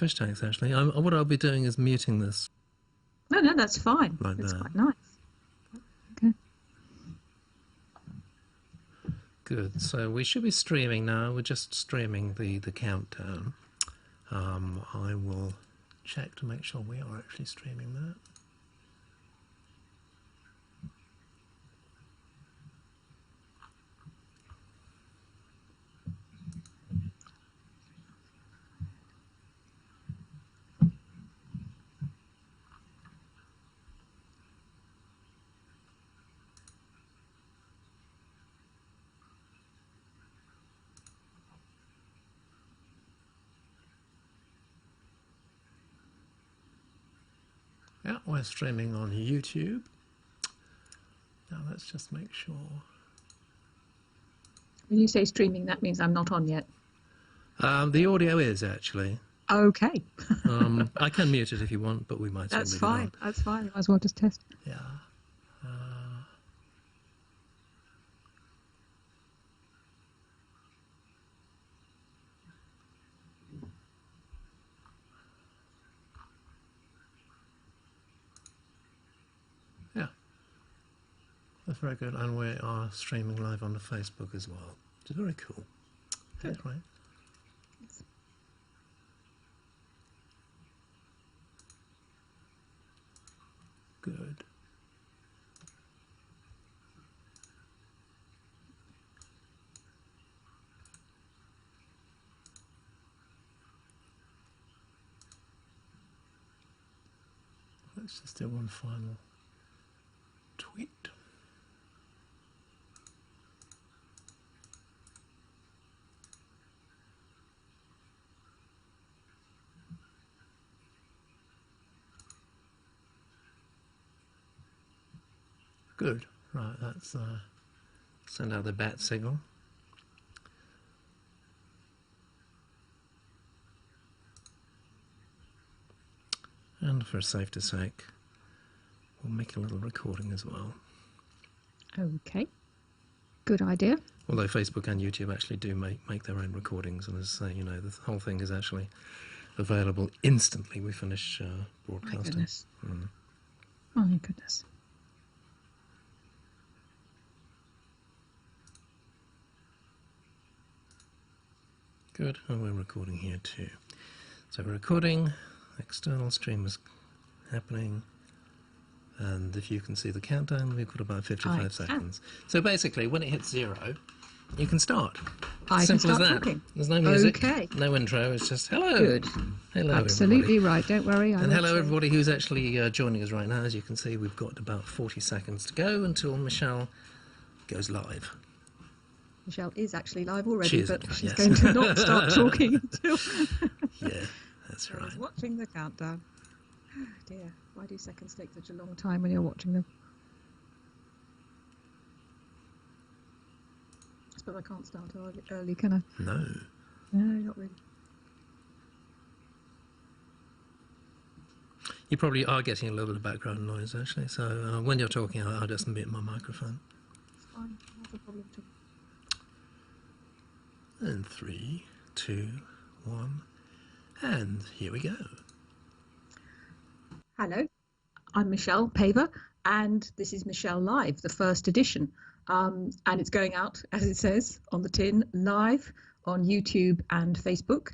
fish tanks, actually. What I'll be doing is muting this. No, that's fine. Like it's that. quite nice. Okay. Good. So we should be streaming now. We're just streaming the countdown. I will check to make sure we are actually streaming that. Yeah, we're streaming on YouTube. Now let's just make sure. When you say streaming, that means I'm not on yet. The audio is actually. Okay. I can mute it if you want, but we might. That's fine. That's fine. Might as well just test. Yeah. That's very good, and we are streaming live on the Facebook as well, which is very cool. Good. That's right. Yes. Good. Let's just do one final tweet. Good. Right, that's send out the bat signal. And for safety's sake, we'll make a little recording as well. Okay. Good idea. Although Facebook and YouTube actually do make their own recordings, and as I say, you know, the whole thing is actually available instantly we finish broadcasting. My goodness. Mm. My goodness. Good, and we're recording here too. So we're recording, external stream is happening, and if you can see the countdown, we've got about 55 seconds. So basically, when it hits 0, you can start. Simple as that. Talking. There's no music, Okay. no intro, it's just hello. Good. Hello, Absolutely everybody. right, don't worry. And hello everybody who's actually joining us right now. As you can see, we've got about 40 seconds to go until Michelle goes live. Michelle is actually live already, but she's yes. going to not start talking until... Yeah, that's right. I was watching the countdown. Oh dear, why do seconds take such a long time when you're watching them? But I can't start early, can I? No. No, not really. You probably are getting a little bit of background noise, actually. So when you're talking, I'll just mute my microphone. It's fine. Not a problem too. And 3, 2, 1, and here we go. Hello, I'm Michelle Paver, and this is Michelle Live, the first edition. And it's going out, as it says on the tin, live on YouTube and Facebook.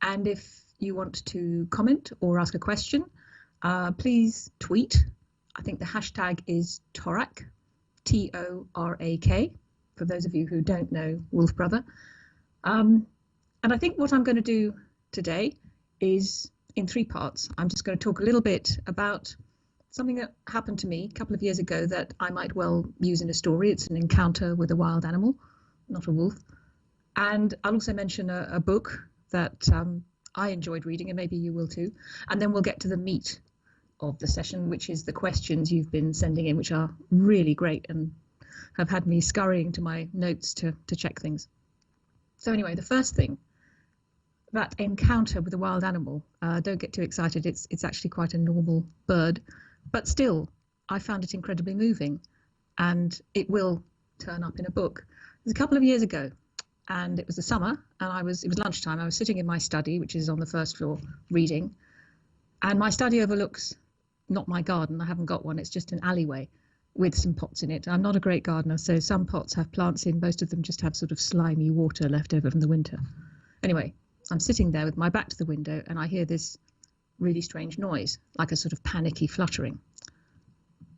And if you want to comment or ask a question, please tweet. I think the hashtag is Torak, Torak, for those of you who don't know Wolf Brother. And I think what I'm going to do today is in 3 parts. I'm just going to talk a little bit about something that happened to me a couple of years ago that I might well use in a story. It's an encounter with a wild animal, not a wolf. And I'll also mention a book that I enjoyed reading, and maybe you will too. And then we'll get to the meat of the session, which is the questions you've been sending in, which are really great and have had me scurrying to my notes to check things. So anyway, the first thing, that encounter with a wild animal, don't get too excited. It's actually quite a normal bird, but still, I found it incredibly moving, and it will turn up in a book. It was a couple of years ago, and it was the summer, and it was lunchtime. I was sitting in my study, which is on the first floor, reading, and my study overlooks not my garden. I haven't got one. It's just an alleyway with some pots in it. I'm not a great gardener, so some pots have plants in. Most of them just have sort of slimy water left over from the winter. Anyway, I'm sitting there with my back to the window, and I hear this really strange noise, like a sort of panicky fluttering.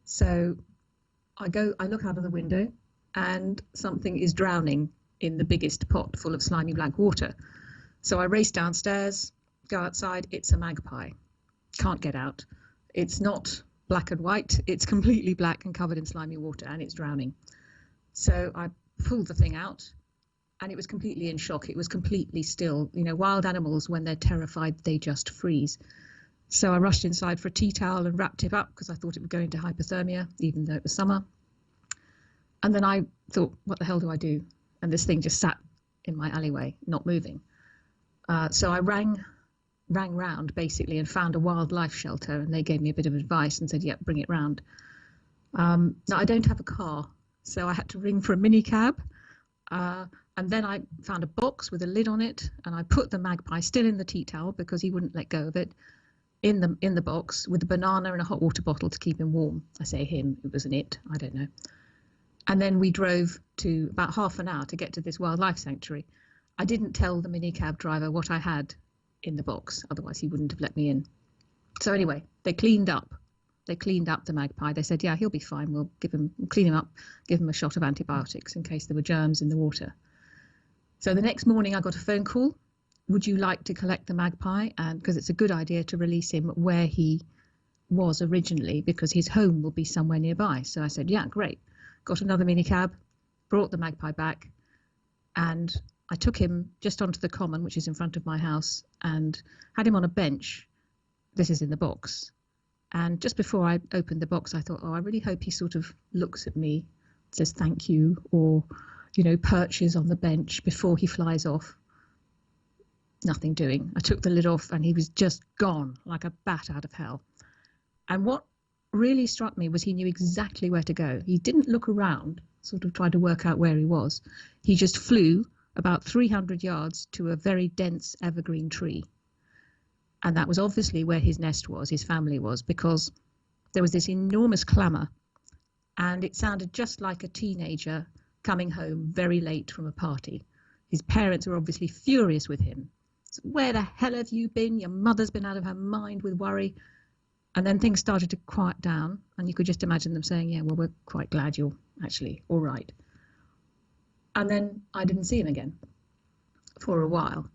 So I look out of the window, and something is drowning in the biggest pot full of slimy black water. So I race downstairs, go outside. It's a magpie. Can't get out. It's not black and white. It's completely black and covered in slimy water, and it's drowning. So I pulled the thing out, and it was completely in shock. It was completely still. You know, wild animals, when they're terrified, they just freeze. So I rushed inside for a tea towel and wrapped it up because I thought it would go into hypothermia, even though it was summer. And then I thought, what the hell do I do? And this thing just sat in my alleyway, not moving. So I rang round basically and found a wildlife shelter, and they gave me a bit of advice and said, yeah, bring it round. Now I don't have a car, so I had to ring for a mini cab. And then I found a box with a lid on it, and I put the magpie, still in the tea towel because he wouldn't let go of it, in the box with a banana and a hot water bottle to keep him warm. I say him, it was an it, I don't know. And then we drove to about half an hour to get to this wildlife sanctuary. I didn't tell the minicab driver what I had in the box, otherwise he wouldn't have let me in. So anyway, they cleaned up the magpie. They said, yeah, he'll be fine. We'll clean him up, give him a shot of antibiotics in case there were germs in the water. So the next morning I got a phone call. Would you like to collect the magpie? And because it's a good idea to release him where he was originally, because his home will be somewhere nearby. So I said, yeah, great. Got another minicab, brought the magpie back, and I took him just onto the common, which is in front of my house, and had him on a bench. This is in the box. And just before I opened the box, I thought, oh, I really hope he sort of looks at me, says thank you, or, you know, perches on the bench before he flies off. Nothing doing. I took the lid off, and he was just gone like a bat out of hell. And what really struck me was he knew exactly where to go. He didn't look around, sort of try to work out where he was. He just flew about 300 yards to a very dense evergreen tree. And that was obviously where his nest was, his family was, because there was this enormous clamour, and it sounded just like a teenager coming home very late from a party. His parents were obviously furious with him. So, where the hell have you been? Your mother's been out of her mind with worry. And then things started to quiet down, and you could just imagine them saying, yeah, well, we're quite glad you're actually all right. And then I didn't see him again for a while.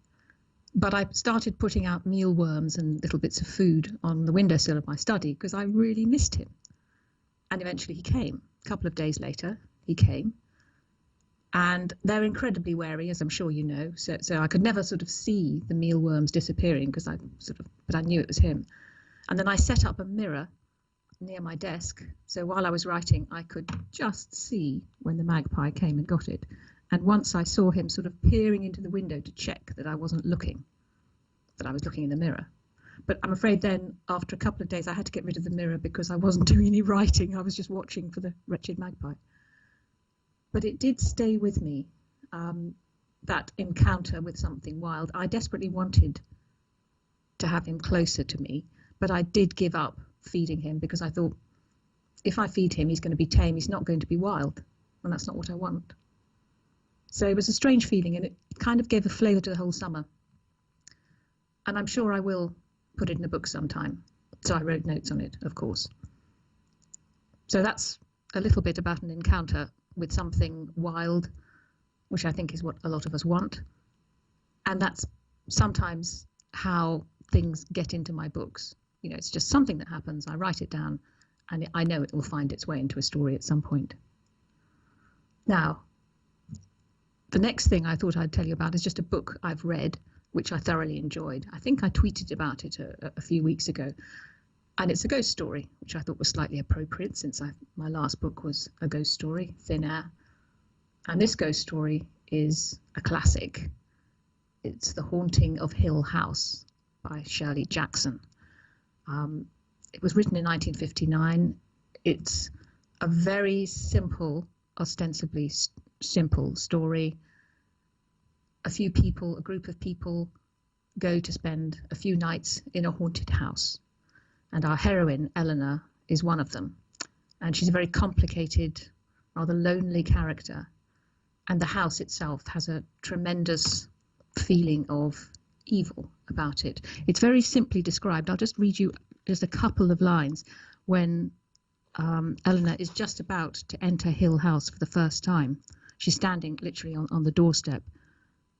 But I started putting out mealworms and little bits of food on the windowsill of my study because I really missed him. And eventually he came. A couple of days later, he came. And they're incredibly wary, as I'm sure you know. So I could never sort of see the mealworms disappearing but I knew it was him. And then I set up a mirror near my desk. So while I was writing, I could just see when the magpie came and got it. And once I saw him sort of peering into the window to check that I wasn't looking, that I was looking in the mirror. But I'm afraid then, after a couple of days, I had to get rid of the mirror because I wasn't doing any writing. I was just watching for the wretched magpie. But it did stay with me, that encounter with something wild. I desperately wanted to have him closer to me, but I did give up feeding him because I thought, if I feed him, he's going to be tame. He's not going to be wild. And that's not what I want. So it was a strange feeling, and it kind of gave a flavour to the whole summer. And I'm sure I will put it in a book sometime. So I wrote notes on it, of course. So that's a little bit about an encounter with something wild, which I think is what a lot of us want. And that's sometimes how things get into my books. You know, it's just something that happens. I write it down, and I know it will find its way into a story at some point. Now, the next thing I thought I'd tell you about is just a book I've read, which I thoroughly enjoyed. I think I tweeted about it a few weeks ago. And it's a ghost story, which I thought was slightly appropriate since my last book was a ghost story, Thin Air. And this ghost story is a classic. It's The Haunting of Hill House by Shirley Jackson. It was written in 1959. It's a very simple, ostensibly simple story, a group of people go to spend a few nights in a haunted house. And our heroine, Eleanor, is one of them. And she's a very complicated, rather lonely character. And the house itself has a tremendous feeling of evil about it. It's very simply described. I'll just read you just a couple of lines when Eleanor is just about to enter Hill House for the first time. She's standing literally on the doorstep.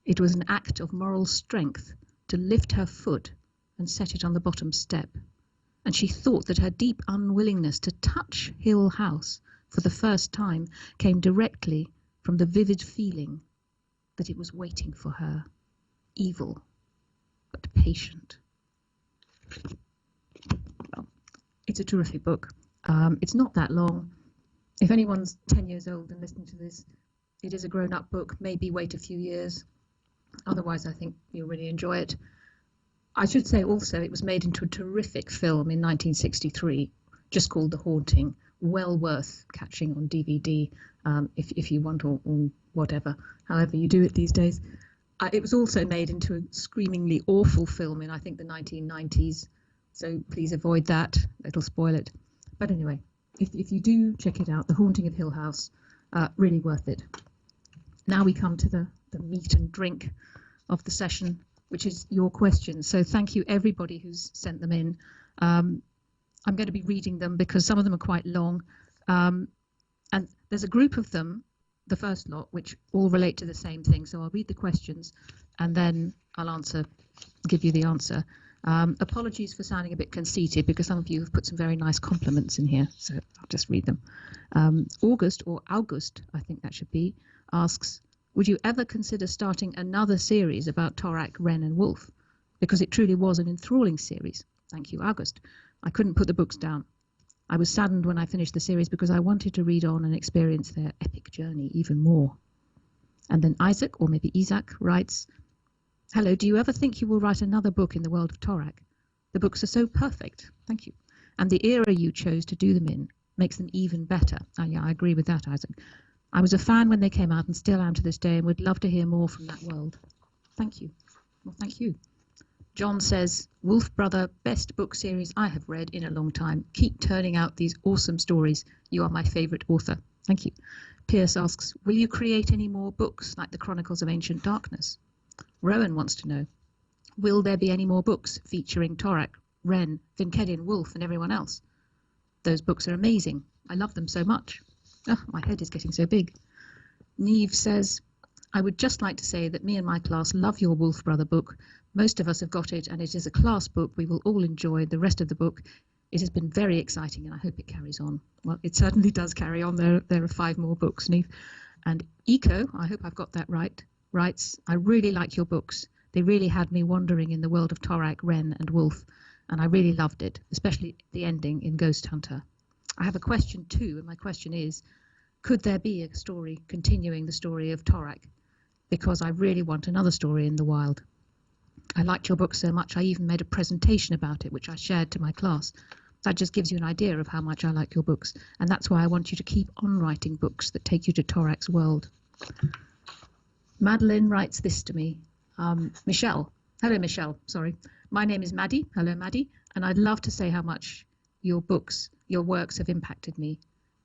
It was an act of moral strength to lift her foot and set it on the bottom step. And she thought that her deep unwillingness to touch Hill House for the first time came directly from the vivid feeling that it was waiting for her, evil but patient. Well, it's a terrific book. It's not that long. If anyone's 10 years old and listening to this, it is a grown-up book. Maybe wait a few years. Otherwise, I think you'll really enjoy it. I should say also it was made into a terrific film in 1963, just called The Haunting. Well worth catching on DVD if you want, or whatever, however you do it these days. It was also made into a screamingly awful film in, I think, the 1990s. So please avoid that. It'll spoil it. But anyway, if you do check it out, The Haunting of Hill House, really worth it. Now we come to the meat and drink of the session, which is your questions. So thank you everybody who's sent them in. I'm going to be reading them because some of them are quite long. And there's a group of them, the first lot, which all relate to the same thing. So I'll read the questions and then I'll give you the answer. Apologies for sounding a bit conceited because some of you have put some very nice compliments in here. So I'll just read them. August, I think that should be, asks, would you ever consider starting another series about Torak, Renn and Wolf? Because it truly was an enthralling series. Thank you, August. I couldn't put the books down. I was saddened when I finished the series because I wanted to read on and experience their epic journey even more. And then Isaac, or maybe Isaac, writes, hello, do you ever think you will write another book in the world of Torak? The books are so perfect. Thank you. And the era you chose to do them in makes them even better. Oh, yeah, I agree with that, Isaac. I was a fan when they came out and still am to this day and would love to hear more from that world. Thank you. Well, thank you. John says, Wolf Brother, best book series I have read in a long time. Keep turning out these awesome stories. You are my favourite author. Thank you. Pierce asks, will you create any more books like the Chronicles of Ancient Darkness? Rowan wants to know, will there be any more books featuring Torak, Renn, Vinkedian, Wolf and everyone else? Those books are amazing. I love them so much. Oh, my head is getting so big. Neve says, I would just like to say that me and my class love your Wolf Brother book. Most of us have got it and it is a class book we will all enjoy the rest of the book. It has been very exciting and I hope it carries on. Well, it certainly does carry on. There are 5 more books, Neve. And Eco, I hope I've got that right, writes, I really like your books. They really had me wandering in the world of Torak, Renn and Wolf, and I really loved it, especially the ending in Ghost Hunter. I have a question too, and my question is, could there be a story continuing the story of Torak? Because I really want another story in the wild. I liked your book so much, I even made a presentation about it, which I shared to my class. That just gives you an idea of how much I like your books, and that's why I want you to keep on writing books that take you to Torak's world. Madeline writes this to me. Michelle. Hello, Michelle. Sorry. My name is Maddie. Hello, Maddie. And I'd love to say how much your works have impacted me.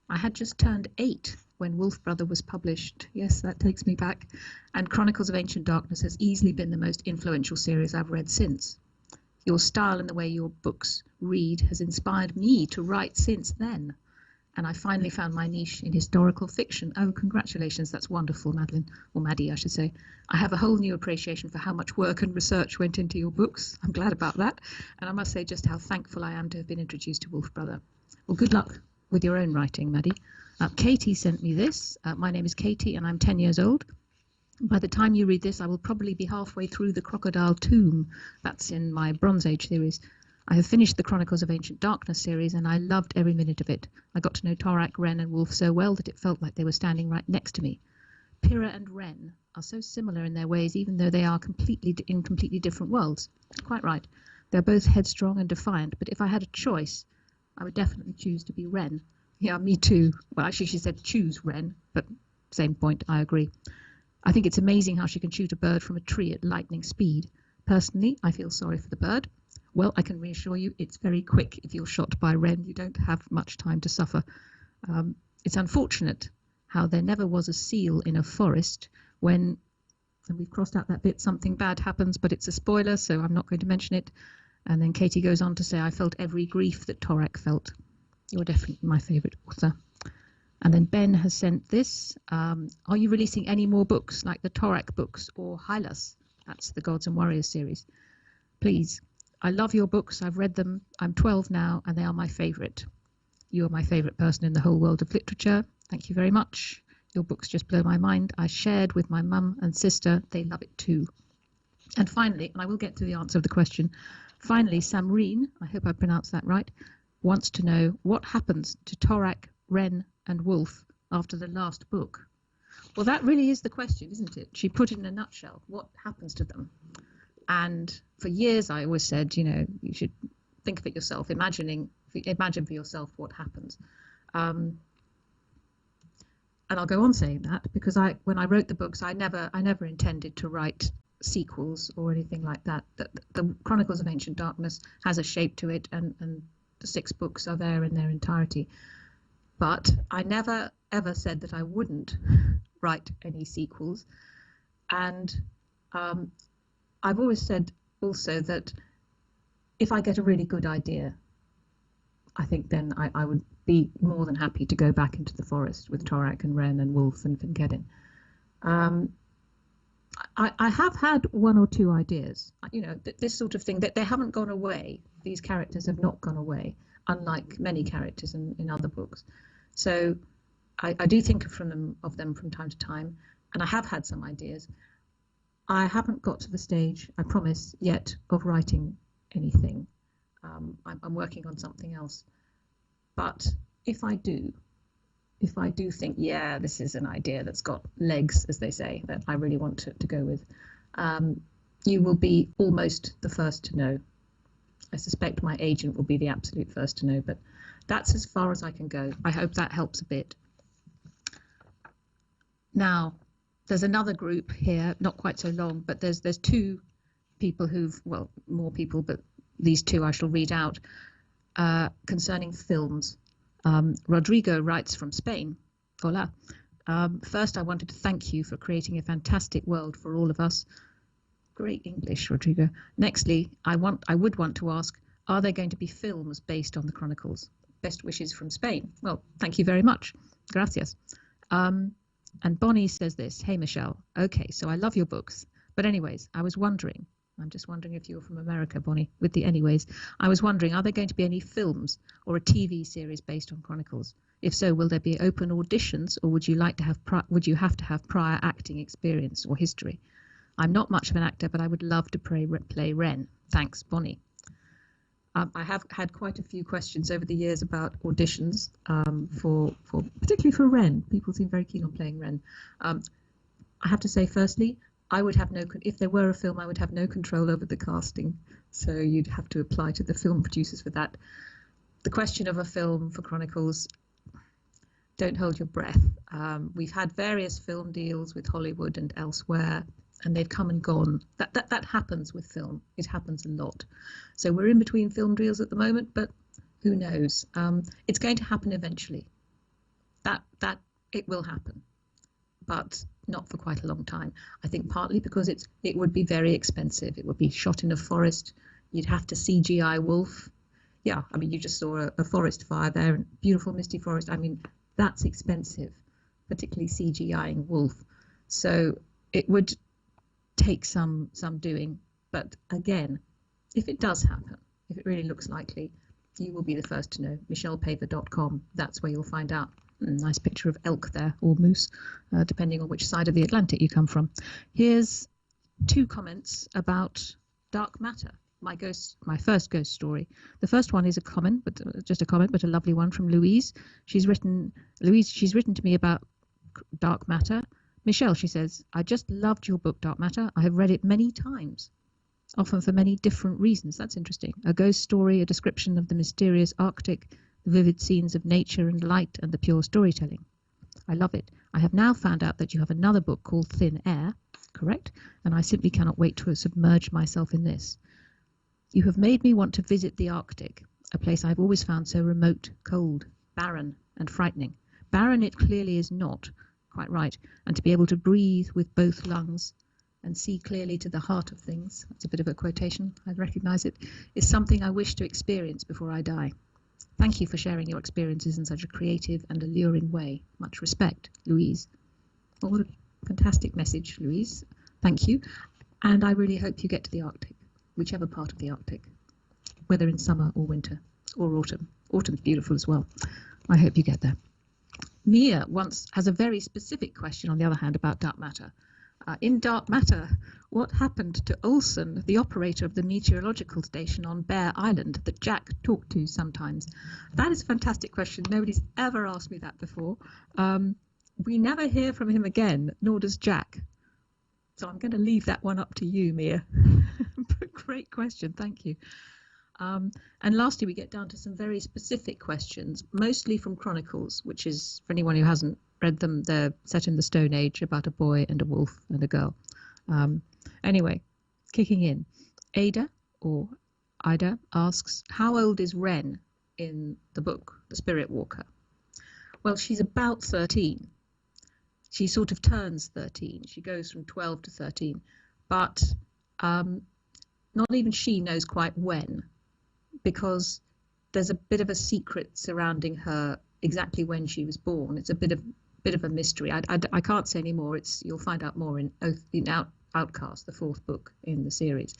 I had just turned 8 when Wolf Brother was published. Yes, that takes me back. And Chronicles of Ancient Darkness has easily been the most influential series I've read since. Your style and the way your books read has inspired me to write since then. And I finally found my niche in historical fiction. Oh, congratulations. That's wonderful, Madeline, or Maddie, I should say. I have a whole new appreciation for how much work and research went into your books. I'm glad about that. And I must say just how thankful I am to have been introduced to Wolf Brother. Well, good luck with your own writing, Maddie. Katie sent me this. My name is Katie and I'm 10 years old. By the time you read this, I will probably be halfway through the Crocodile Tomb. That's in my Bronze Age series. I have finished the Chronicles of Ancient Darkness series and I loved every minute of it. I got to know Torak, Renn and Wolf so well that it felt like they were standing right next to me. Pyrrha and Renn are so similar in their ways even though they are in completely different worlds. Quite right. They're both headstrong and defiant, but if I had a choice, I would definitely choose to be Renn. Yeah, me too. Well, actually she said choose Renn, but same point, I agree. I think it's amazing how she can shoot a bird from a tree at lightning speed. Personally, I feel sorry for the bird. Well, I can reassure you it's very quick. If you're shot by Renn, you don't have much time to suffer. It's unfortunate how there never was a seal in a forest when, and we've crossed out that bit, something bad happens, but it's a spoiler, so I'm not going to mention it. And then Katie goes on to say, I felt every grief that Torak felt. You're definitely my favourite author. And then Ben has sent this. Are you releasing any more books like the Torak books or Hylas? That's the Gods and Warriors series. Please. I love your books. I've read them. I'm 12 now, and they are my favourite. You are my favourite person in the whole world of literature. Thank you very much. Your books just blow my mind. I shared with my mum and sister. They love it too. And finally, and I will get to the answer of the question, finally, Samreen, I hope I pronounced that right, wants to know what happens to Torak, Renn and Wolf after the last book. Well, that really is the question, isn't it? She put it in a nutshell. What happens to them? And for years, I always said, you should think of it yourself, imagine for yourself what happens. And I'll go on saying that because when I wrote the books, I never intended to write sequels or anything like that. The Chronicles of Ancient Darkness has a shape to it, and the 6 books are there in their entirety. But I never ever said that I wouldn't write any sequels. And I've always said also that if I get a really good idea, I think then I would be more than happy to go back into the forest with Torak and Renn and Wolf and Finkedin. I have had 1 or 2 ideas, this sort of thing, that they haven't gone away. These characters have not gone away, unlike many characters in other books. So I do think of them from time to time, and I have had some ideas. I haven't got to the stage, I promise, yet of writing anything. I'm working on something else. But if I do think, yeah, this is an idea that's got legs, as they say, that I really want to go with, you will be almost the first to know. I suspect my agent will be the absolute first to know, but that's as far as I can go. I hope that helps a bit. Now, there's another group here, not quite so long, but there's 2 people more people, but these 2 I shall read out, concerning films. Rodrigo writes from Spain. Hola. First, I wanted to thank you for creating a fantastic world for all of us. Great English, Rodrigo. Nextly, I would want to ask, are there going to be films based on the Chronicles? Best wishes from Spain. Well, thank you very much. Gracias. And Bonnie says this, hey, Michelle. Okay, so I love your books. But anyways, I'm just wondering if you're from America, Bonnie, with the anyways. I was wondering, are there going to be any films or a TV series based on Chronicles? If so, will there be open auditions, or would you have to have prior acting experience or history? I'm not much of an actor, but I would love to play Renn. Thanks, Bonnie. I have had quite a few questions over the years about auditions particularly for Renn. People seem very keen on playing Renn. I have to say, firstly, if there were a film, I would have no control over the casting. So you'd have to apply to the film producers for that. The question of a film for Chronicles, don't hold your breath. We've had various film deals with Hollywood and elsewhere, and they've come and gone. That happens with film. It happens a lot. So we're in between film deals at the moment, but who knows? It's going to happen eventually. That it will happen, but not for quite a long time. I think partly because it would be very expensive. It would be shot in a forest. You'd have to CGI Wolf. Yeah, I mean, you just saw a forest fire there, and beautiful misty forest. I mean, that's expensive, particularly CGIing Wolf. So it would take some doing. But again, if it does happen, if it really looks likely, you will be the first to know. MichellePaver.com, that's where you'll find out. Nice picture of elk there, or moose, depending on which side of the Atlantic you come from. Here's 2 comments about Dark Matter, my first ghost story. The first one is a comment, but a lovely one from Louise. She's written to me about Dark Matter. Michelle, she says, I just loved your book, Dark Matter. I have read it many times, often for many different reasons. That's interesting. A ghost story, a description of the mysterious Arctic, the vivid scenes of nature and light, and the pure storytelling. I love it. I have now found out that you have another book called Thin Air, correct? And I simply cannot wait to submerge myself in this. You have made me want to visit the Arctic, a place I've always found so remote, cold, barren, and frightening. Barren it clearly is not, quite right, and to be able to breathe with both lungs and see clearly to the heart of things, that's a bit of a quotation, I recognise it, is something I wish to experience before I die. Thank you for sharing your experiences in such a creative and alluring way. Much respect, Louise. Oh, what a fantastic message, Louise. Thank you. And I really hope you get to the Arctic, whichever part of the Arctic, whether in summer or winter or autumn. Autumn's beautiful as well. I hope you get there. Mia has a very specific question, on the other hand, about dark matter. In dark matter, what happened to Olson, the operator of the meteorological station on Bear Island that Jack talked to sometimes? That is a fantastic question. Nobody's ever asked me that before. We never hear from him again, nor does Jack. So I'm going to leave that one up to you, Mia. Great question. Thank you. And lastly, we get down to some very specific questions, mostly from Chronicles, which is, for anyone who hasn't read them, they're set in the Stone Age about a boy and a wolf and a girl. Anyway, kicking in, Ada asks, how old is Renn in the book, The Spirit Walker? Well, she's about 13. She sort of turns 13. She goes from 12 to 13, but not even she knows quite when, because there's a bit of a secret surrounding her exactly when she was born. It's a bit of a mystery. I can't say any more. You'll find out more in Outcast, the 4th book in the series.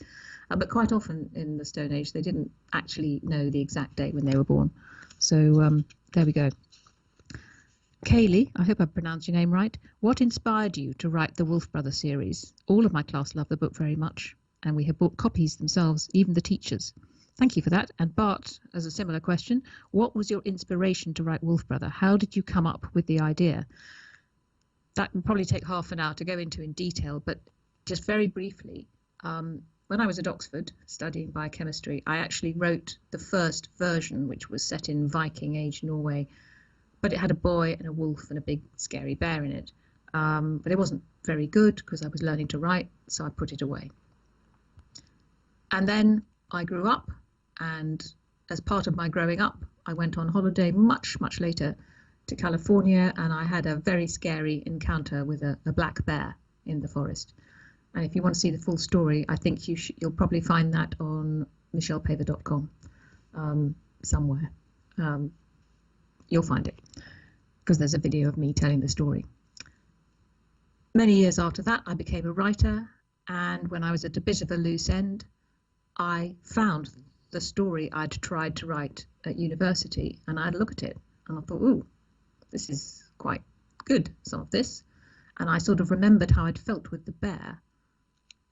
But quite often in the Stone Age, they didn't actually know the exact date when they were born. So there we go. Kaylee, I hope I pronounced your name right. What inspired you to write the Wolf Brother series? All of my class love the book very much, and we have bought copies themselves, even the teachers. Thank you for that. And Bart, as a similar question, what was your inspiration to write Wolf Brother? How did you come up with the idea? That would probably take half an hour to go into in detail, but just very briefly, when I was at Oxford studying biochemistry, I actually wrote the first version, which was set in Viking Age Norway, but it had a boy and a wolf and a big scary bear in it. But it wasn't very good because I was learning to write, so I put it away. And then I grew up, and as part of my growing up, I went on holiday much, much later to California, and I had a very scary encounter with a black bear in the forest. And if you want to see the full story, I think you'll probably find that on michellepaver.com somewhere. You'll find it because there's a video of me telling the story. Many years after that, I became a writer, and when I was at a bit of a loose end, I found the story I'd tried to write at university, and I'd look at it and I thought, ooh, this is quite good, some of this. And I sort of remembered how I'd felt with the bear.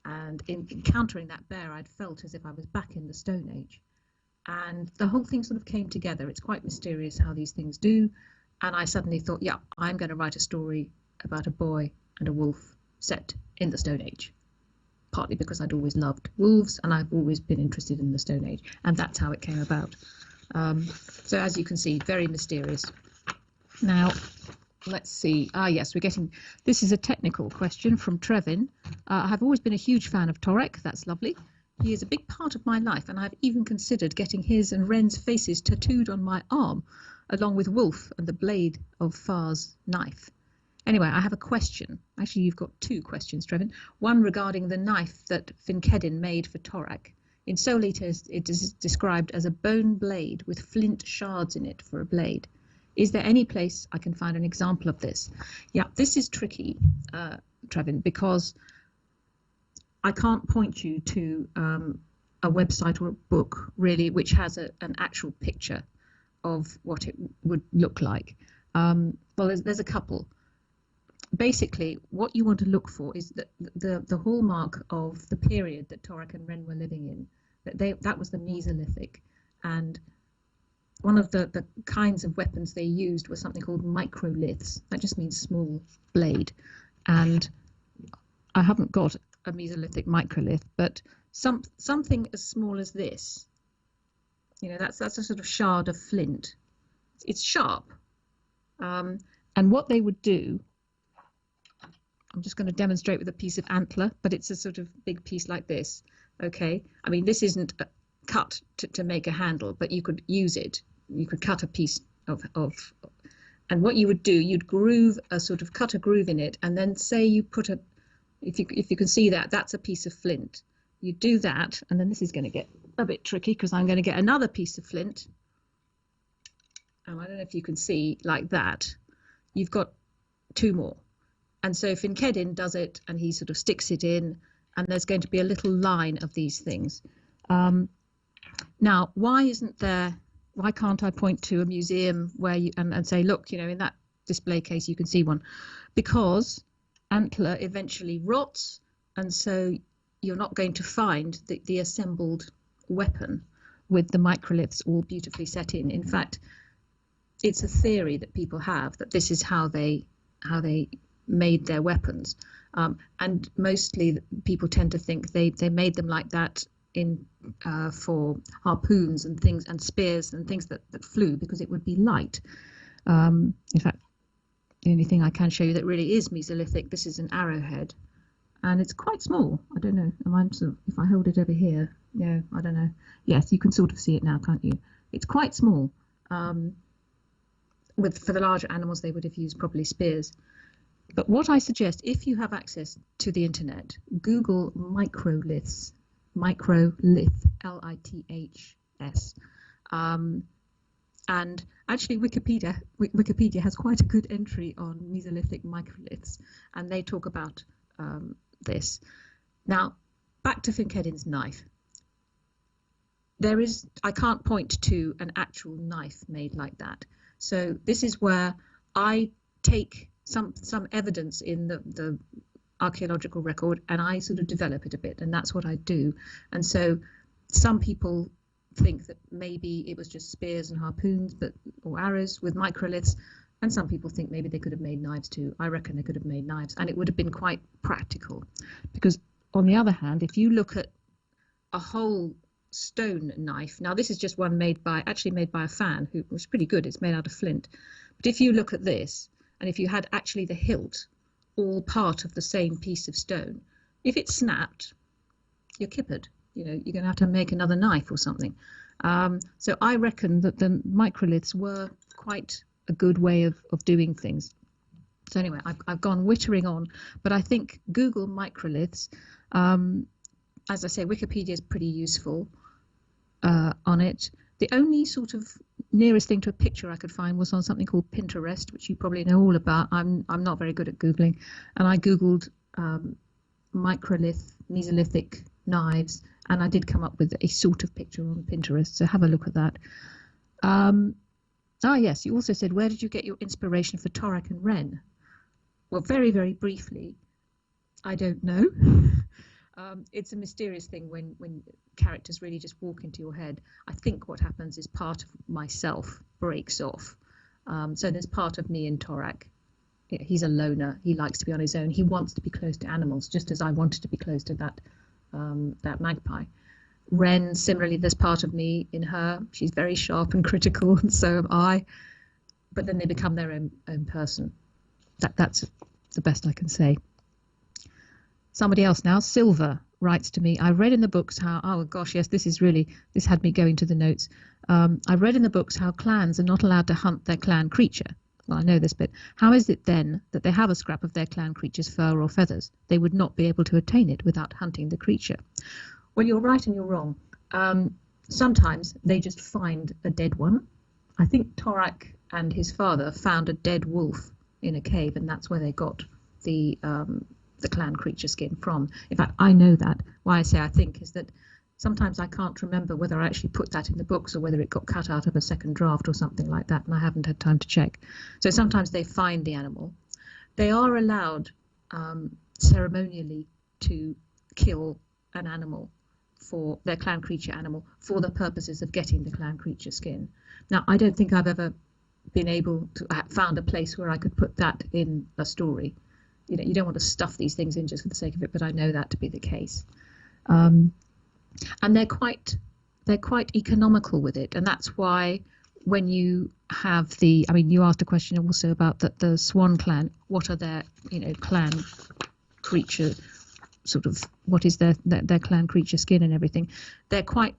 And in encountering that bear, I'd felt as if I was back in the Stone Age. And the whole thing sort of came together. It's quite mysterious how these things do. And I suddenly thought, yeah, I'm going to write a story about a boy and a wolf set in the Stone Age. Partly because I'd always loved wolves and I've always been interested in the Stone Age. And that's how it came about. So as you can see, very mysterious. Now, let's see. Yes, this is a technical question from Trevin. I've always been a huge fan of Torak. That's lovely. He is a big part of my life, and I've even considered getting his and Renn's faces tattooed on my arm, along with Wolf and the blade of Far's knife. Anyway, I have a question. Actually, you've got 2 questions, Trevin. One regarding the knife that Finkedin made for Torak. In Soul Eaters, it is described as a bone blade with flint shards in it for a blade. Is there any place I can find an example of this? Yeah, this is tricky, Trevin, because I can't point you to a website or a book, really, which has an actual picture of what it would look like. Well, there's a couple. Basically, what you want to look for is the hallmark of the period that Torak and Renn were living in. That was the Mesolithic, and one of the kinds of weapons they used was something called microliths. That just means small blade, and I haven't got a Mesolithic microlith, but something as small as this. You know, that's a sort of shard of flint. It's sharp, and what they would do I'm just going to demonstrate with a piece of antler, but it's a sort of big piece like this. Okay, I mean, this isn't cut to make a handle, but you could use it. You could cut a piece of, and what you would do, you'd groove a sort of cut a groove in it, and then say you put a, if you can see that, that's a piece of flint. You do that, and then this is going to get a bit tricky because I'm going to get another piece of flint. And I don't know if you can see like that. You've got two more. And so Finkedin does it, and he sort of sticks it in, and there's going to be a little line of these things. Now, why can't I point to a museum where you and say, look, you know, in that display case you can see one? Because antler eventually rots, and so you're not going to find the assembled weapon with the microliths all beautifully set in. In fact, it's a theory that people have that this is how they made their weapons, and mostly people tend to think they made them like that for harpoons and things and spears and things that flew, because it would be light. In fact, the only thing I can show you that really is Mesolithic, this is an arrowhead, and it's quite small. I don't know, if I hold it over here, yeah, I don't know. Yes, you can sort of see it now, can't you? It's quite small. For the larger animals, they would have used probably spears. But what I suggest, if you have access to the internet, Google microliths, microlith, L-I-T-H-S. And actually Wikipedia has quite a good entry on Mesolithic microliths, and they talk about this. Now, back to Finkedin's knife. I can't point to an actual knife made like that. So this is where I take some evidence in the archaeological record, and I sort of develop it a bit, and that's what I do. And so some people think that maybe it was just spears and harpoons, or arrows with microliths, and some people think maybe they could have made knives too. I reckon they could have made knives, and it would have been quite practical, because on the other hand, if you look at a whole stone knife, now this is just one made by a fan who was pretty good. It's made out of flint. But if you look at this, and if you had actually the hilt all part of the same piece of stone, if it snapped, you're kippered. You know, you're going to have to make another knife or something. So I reckon that the microliths were quite a good way of doing things. So anyway, I've gone wittering on, but I think Google microliths. As I say, Wikipedia is pretty useful on it. The only sort of nearest thing to a picture I could find was on something called Pinterest, which you probably know all about. I'm not very good at Googling, and I Googled microlith, Mesolithic knives, and I did come up with a sort of picture on Pinterest, so have a look at that. Yes, you also said, where did you get your inspiration for Torak and Renn? Well, very, very briefly, I don't know. It's a mysterious thing when characters really just walk into your head. I think what happens is part of myself breaks off. So there's part of me in Torak. He's a loner. He likes to be on his own. He wants to be close to animals, just as I wanted to be close to that magpie. Renn, similarly, there's part of me in her. She's very sharp and critical, and so am I. But then they become their own person. That's the best I can say. Somebody else now, Silver, writes to me, I read in the books how, oh gosh, yes, this had me going to the notes. I read in the books how clans are not allowed to hunt their clan creature. Well, I know this bit. How is it then that they have a scrap of their clan creature's fur or feathers? They would not be able to attain it without hunting the creature. Well, you're right and you're wrong. Sometimes they just find a dead one. I think Torak and his father found a dead wolf in a cave, and that's where they got the clan creature skin from. In fact, I know that. Why I say I think is that sometimes I can't remember whether I actually put that in the books or whether it got cut out of a second draft or something like that, and I haven't had time to check. So sometimes they find the animal. They are allowed ceremonially to kill an animal, for their clan creature animal, for the purposes of getting the clan creature skin. Now, I don't think I've ever been able to found a place where I could put that in a story. You know, you don't want to stuff these things in just for the sake of it, but I know that to be the case. And they're quite economical with it, and that's why when you have you asked a question also about the Swan clan. What are their, clan creature, sort of, what is their clan creature skin and everything? They're quite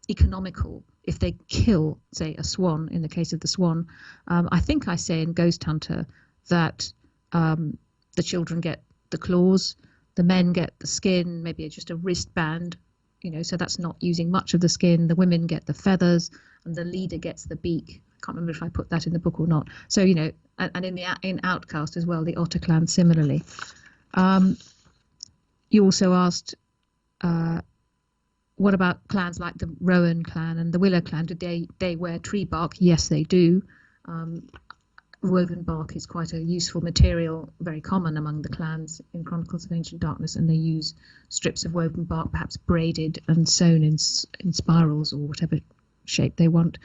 economical. If they kill, say, a swan, in the case of the swan, I think I say in Ghost Hunter that the children get the claws, the men get the skin, maybe just a wristband, so that's not using much of the skin. The women get the feathers, and the leader gets the beak. I can't remember if I put that in the book or not. So, and in Outcast as well, the Otter clan similarly. You also asked, what about clans like the Rowan clan and the Willow clan? Do they wear tree bark? Yes, they do. Woven bark is quite a useful material, very common among the clans in Chronicles of Ancient Darkness, and they use strips of woven bark, perhaps braided and sewn in spirals or whatever shape they want.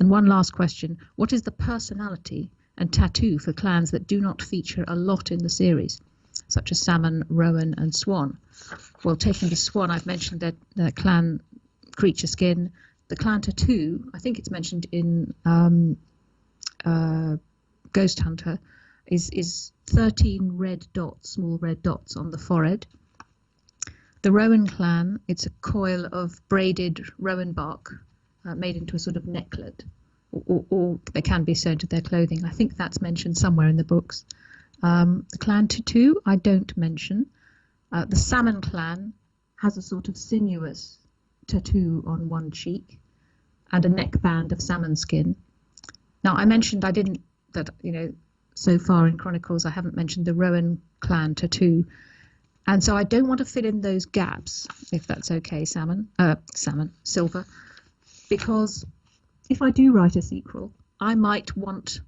And one last question: what is the personality and tattoo for clans that do not feature a lot in the series, such as Salmon, Rowan, and Swan? Well, taking the Swan, I've mentioned their clan creature skin. The clan tattoo, I think it's mentioned in Ghost Hunter, is 13 red dots, small red dots on the forehead. The Rowan clan, it's a coil of braided rowan bark made into a sort of necklet, or they can be sewn to their clothing. I think that's mentioned somewhere in the books. The clan tattoo I don't mention. The Salmon clan has a sort of sinuous tattoo on one cheek and a neckband of salmon skin. Now, I mentioned so far in Chronicles I haven't mentioned the Rowan clan tattoo, and so I don't want to fill in those gaps, if that's okay, Silver, because if I do write a sequel, I might want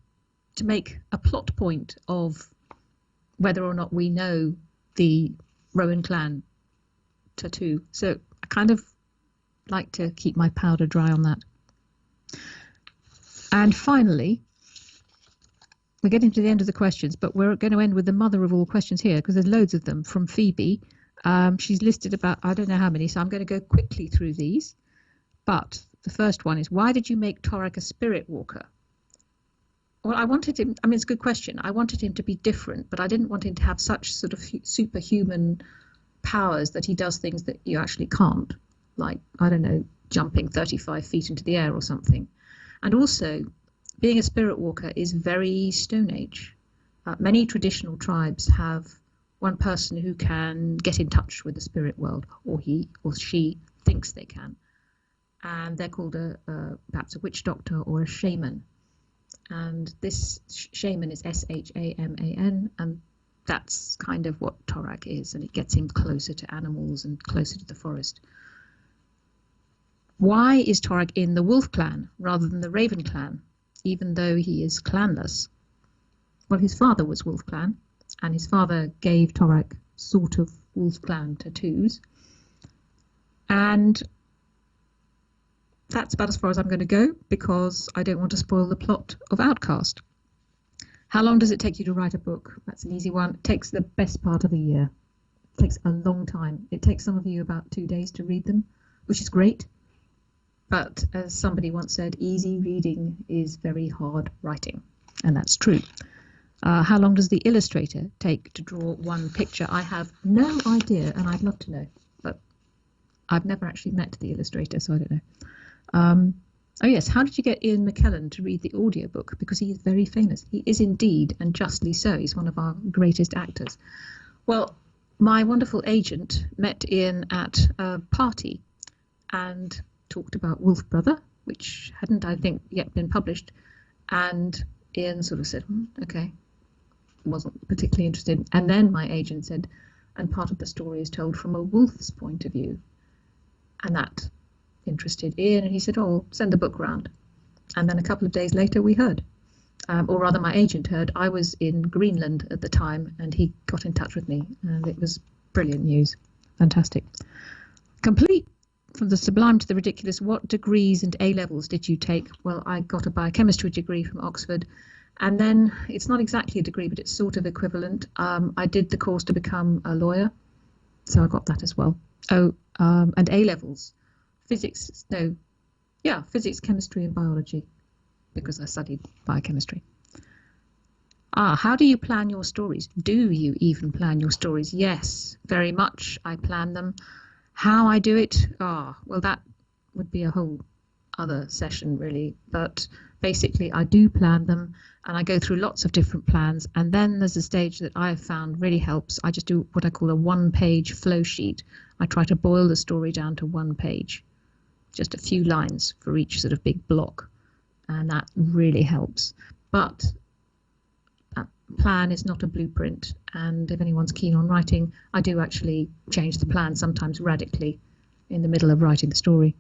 to make a plot point of whether or not we know the Rowan clan tattoo. So I kind of like to keep my powder dry on that. And finally, we're getting to the end of the questions, but we're going to end with the mother of all questions here, because there's loads of them from Phoebe. She's listed about, I don't know how many, so I'm going to go quickly through these. But the first one is, why did you make Torak a spirit walker? Well, I wanted him, it's a good question. I wanted him to be different, but I didn't want him to have such sort of superhuman powers that he does things that you actually can't, like, I don't know, jumping 35 feet into the air or something. And also, being a spirit walker is very Stone Age. Many traditional tribes have one person who can get in touch with the spirit world, or he or she thinks they can. And they're called perhaps a witch doctor or a shaman. And this shaman is Shaman, and that's kind of what Torak is, and it gets him closer to animals and closer to the forest. Why is Torak in the Wolf clan rather than the Raven clan, even though he is clanless? Well, his father was Wolf clan, and his father gave Torak sort of Wolf clan tattoos. And that's about as far as I'm going to go, because I don't want to spoil the plot of Outcast. How long does it take you to write a book? That's an easy one. It takes the best part of a year. It takes a long time. It takes some of you about 2 days to read them, which is great. But as somebody once said, easy reading is very hard writing. And that's true. How long does the illustrator take to draw one picture? I have no idea, and I'd love to know. But I've never actually met the illustrator, so I don't know. Oh yes, how did you get Ian McKellen to read the audiobook? Because he is very famous. He is indeed, and justly so. He's one of our greatest actors. Well, my wonderful agent met Ian at a party and talked about Wolf Brother, which hadn't, I think, yet been published. And Ian sort of said, okay, wasn't particularly interested. And then my agent said, and part of the story is told from a wolf's point of view. And that interested Ian, and he said, oh, send the book round. And then a couple of days later we heard, or rather my agent heard. I was in Greenland at the time, and he got in touch with me, and it was brilliant news. Fantastic. Complete from the sublime to the ridiculous. What degrees and A-levels did you take? Well, I got a biochemistry degree from Oxford, and then it's not exactly a degree, but it's sort of equivalent. I did the course to become a lawyer, so I got that as well. And A-levels. Physics, chemistry and biology. because I studied biochemistry. How do you plan your stories? Do you even plan your stories? Yes, very much. I plan them. How I do it? Well, that would be a whole other session, really. But basically, I do plan them, and I go through lots of different plans. And then there's a stage that I have found really helps. I just do what I call a one-page flow sheet. I try to boil the story down to one page, just a few lines for each sort of big block, and that really helps. But plan is not a blueprint, and if anyone's keen on writing, I do actually change the plan sometimes radically in the middle of writing the story.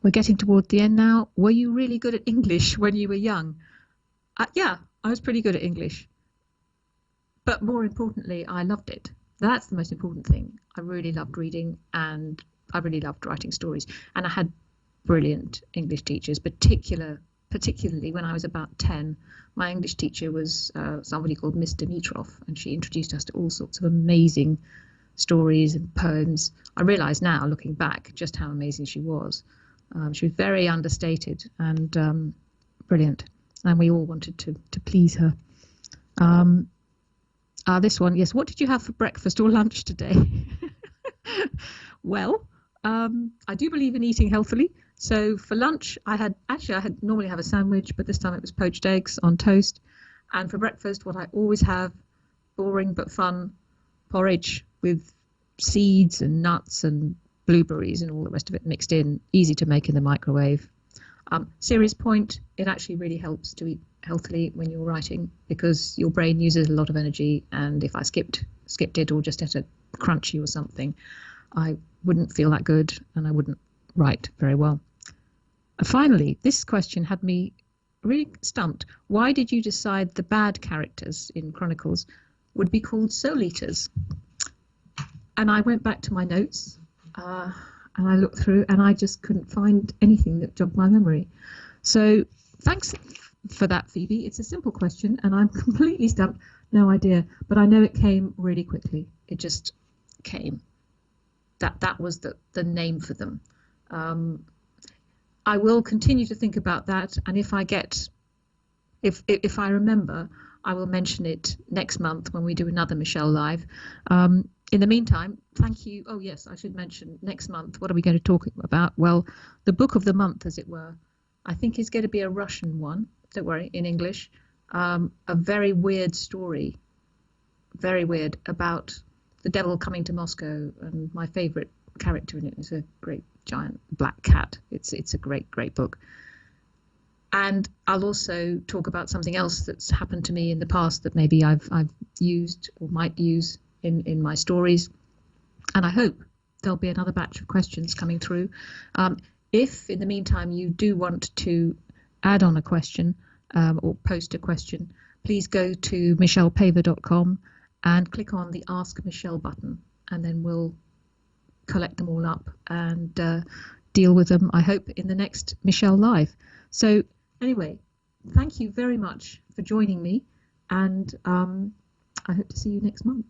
We're getting toward the end now. Were you really good at English when you were young? Yeah, I was pretty good at English, but more importantly, I loved it. That's the most important thing. I really loved reading, and I really loved writing stories, and I had brilliant English teachers, particularly when I was about 10. My English teacher was somebody called Miss Dimitrov, and she introduced us to all sorts of amazing stories and poems. I realise now, looking back, just how amazing she was. She was very understated and brilliant, and we all wanted to please her. This one, yes. What did you have for breakfast or lunch today? Well, I do believe in eating healthily. So for lunch, I normally have a sandwich, but this time it was poached eggs on toast. And for breakfast, what I always have, boring but fun, porridge with seeds and nuts and blueberries and all the rest of it mixed in, easy to make in the microwave. Serious point, it actually really helps to eat healthily when you're writing, because your brain uses a lot of energy, and if I skipped it or just ate a crunchy or something, I wouldn't feel that good and I wouldn't write very well. Finally, this question had me really stumped. Why did you decide the bad characters in Chronicles would be called Soul Eaters? And I went back to my notes and I looked through, and I just couldn't find anything that jogged my memory. So thanks for that, Phoebe. It's a simple question and I'm completely stumped. No idea, but I know it came really quickly. It just came. That was the name for them. I will continue to think about that, and if I remember, I will mention it next month when we do another Michelle Live. In the meantime, thank you. Oh yes, I should mention next month, what are we going to talk about? Well, the book of the month, as it were, I think is going to be a Russian one, don't worry, in English. A very weird story, very weird, about the devil coming to Moscow, and my favourite character in it is a great giant black cat. It's a great book. And I'll also talk about something else that's happened to me in the past that maybe I've used or might use in my stories. And I hope there'll be another batch of questions coming through. If in the meantime you do want to add on a question or post a question, please go to michellepaver.com and click on the Ask Michelle button, and then we'll collect them all up and deal with them, I hope, in the next Michelle Live. So anyway, thank you very much for joining me, and I hope to see you next month.